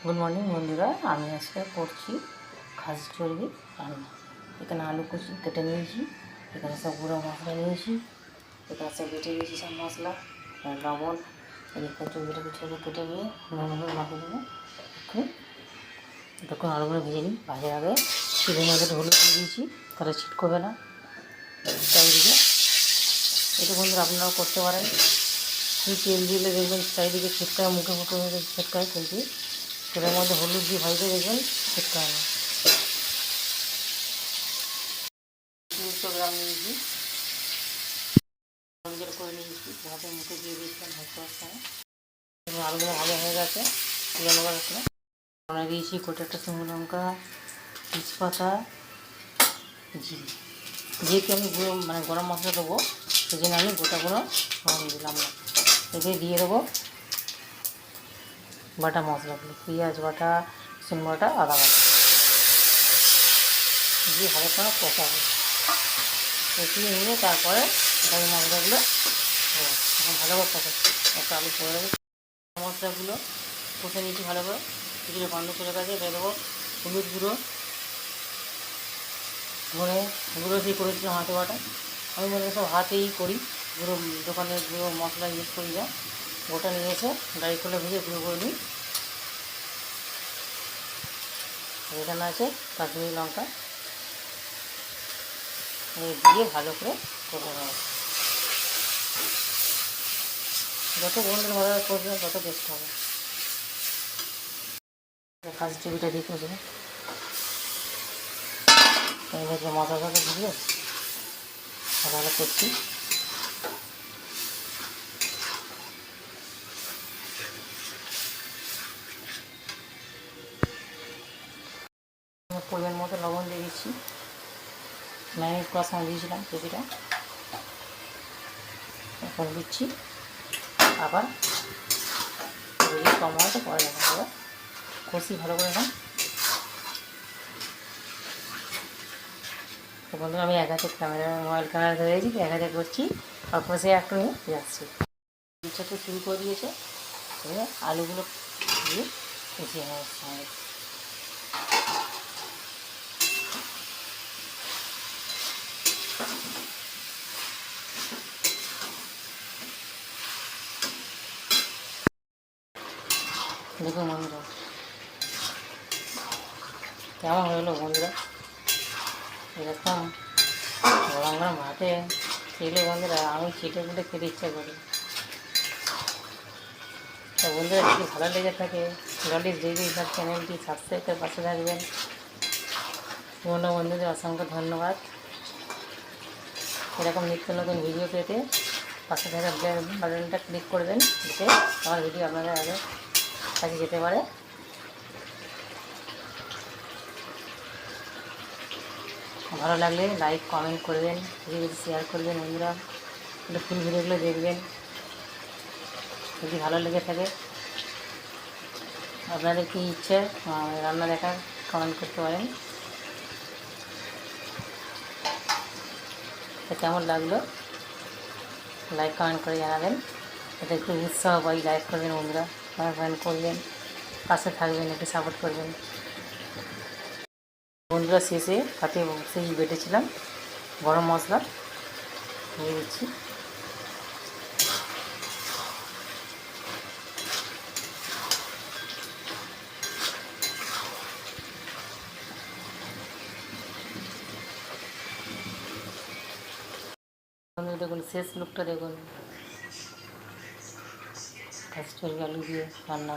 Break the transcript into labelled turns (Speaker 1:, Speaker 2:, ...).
Speaker 1: Good morning বন্ধুরা, আমি আজকে করছি খাসি চর্বি রান্না। এখানে আলু কুচি কেটে নিয়েছি, এখানে সব গুঁড়ো মশলা নিয়েছি, এখানে সব বেটে নিয়েছি সব মশলা, লবণ, এদিকে চর্বিটাকে ছোটো কেটে নিয়ে নুন মাখিয়ে দেবো। দেখুন আলুগুলো ভেজে নিই। ভাজার আগে চিড়ে মধ্যে হলুদ দিয়ে দিয়েছি, তাহলে ছিটকবে না চারিদিকে। এটা বন্ধুরা আপনারাও করতে পারেন। তেল দিলে দেখবেন চারিদিকে ছিটকায়, মুখে মুখে ছিটকায়, কিন্তু তেলের মধ্যে হলুদ দিয়ে ভাজতে দেখবেন ছিটকায় না। 200 গ্রাম নিয়েছি, জল করে নিয়েছি, ভাতে মুখে দিয়ে দিয়েছিলাম ভাজতে ভাজতে। এবং আলুগুলো ভাজা হয়ে গেছে, তুলে নেবার একটা বানিয়ে দিয়েছি। কোটা একটা শুকনো লঙ্কা, তেজপাতা, জিরে। যেহেতু আমি গুঁড়ো গরম মশলা দেবো, সেই জন্য আমি গোটা গুঁড়ো দিলাম না। এতে দিয়ে দেবো বাটা মশলাগুলো, পেঁয়াজ বাটা, রসুন বাটা, আদা বাটা দিয়ে ভালো করে কষাবো। কষিয়ে নিয়ে তারপরে বাকি মশলাগুলো এখন ভালো করে কষাচ্ছি। একটা আলু পরে দেবো, মশলাগুলো কষে নিয়েছি ভালো করে, কিছুটা গন্ধ চলে গেছে। দিয়ে দেবো হলুদ গুঁড়ো, ধরে গুঁড়ো দিয়ে করেছিলাম হাতে বাটা। আমি মনে সব হাতেই করি, গুঁড়ো দোকানের গুঁড়ো মশলা ইউজ করি না। গোটা নিয়ে এসে ডাই করে ভেজে গুঁড়ো করে নিই। এখানে আছে কাশ্মীরি লঙ্কা, দিয়ে ভালো করে কষে নেব। যত বন্ধুর ভালো করবে তত টেস্ট হবে। খাসি চর্বিটা দিয়ে কষে এইভাবে মশলাটা দিয়ে ভালো করছি। পরিমাণ মতো লবণ দিয়ে দিচ্ছি, ম্যারিনেট করার সময় দিয়েছিলাম চর্বিটা, এখন দিচ্ছি। আবার যদি কম হয় তো পরে দেখা যাবে। কষি ভালো করে না। তো বন্ধুরা আমি এক হাতে মোবাইল ক্যামেরা ধরে দিয়েছি, এক হাতে করছি, অল্প সে একটু নিয়ে যাচ্ছি। তো শুরু করে দিয়েছে, আলুগুলো দিয়ে কষিয়ে নেওয়ার সময় দেখুন বন্ধুরা কেমন হলো। বন্ধুরা এরকম গরম গরম ভাতে খেলে বন্ধুরা আমি ছিটে ফুটে খেতে ইচ্ছা করি। তো বন্ধুরা যদি ভালো লেগে থাকে জলদি ডেইলি ব্লগ চ্যানেলটি সাবস্ক্রাইব করে পাশে থাকবেন। পুরনো বন্ধুদের অসংখ্য ধন্যবাদ। এরকম নিত্য নতুন ভিডিও পেতে পাশে থাকা বেল বাটনটা ক্লিক করবেন, যাতে আমার ভিডিও আপনাদের আগে কাছে যেতে পারে। ভালো লাগলে লাইক কমেন্ট করবেন, ভিডিও শেয়ার করবেন। বন্ধুরা একটু ফুল ভিডিওগুলো দেখবেন। যদি ভালো লেগে থাকে আপনাদের কী ইচ্ছে রান্না দেখার কমেন্ট করতে পারেন। তো কেমন লাগলো লাইক কমেন্ট করে জানাবেন, এতে একটু উৎসাহ পাই। লাইক করবেন বন্ধুরা, কমেন্ট করবেন, পাশে থাকবেন, একটু সাপোর্ট করবেন। বন্ধুরা শেষে হাতে সেই বেটেছিলাম গরম মশলা দিয়ে দিচ্ছি। দেখুন শেষ লুকটা দেখুন, খাসি চর্বি আলু দিয়ে রান্না।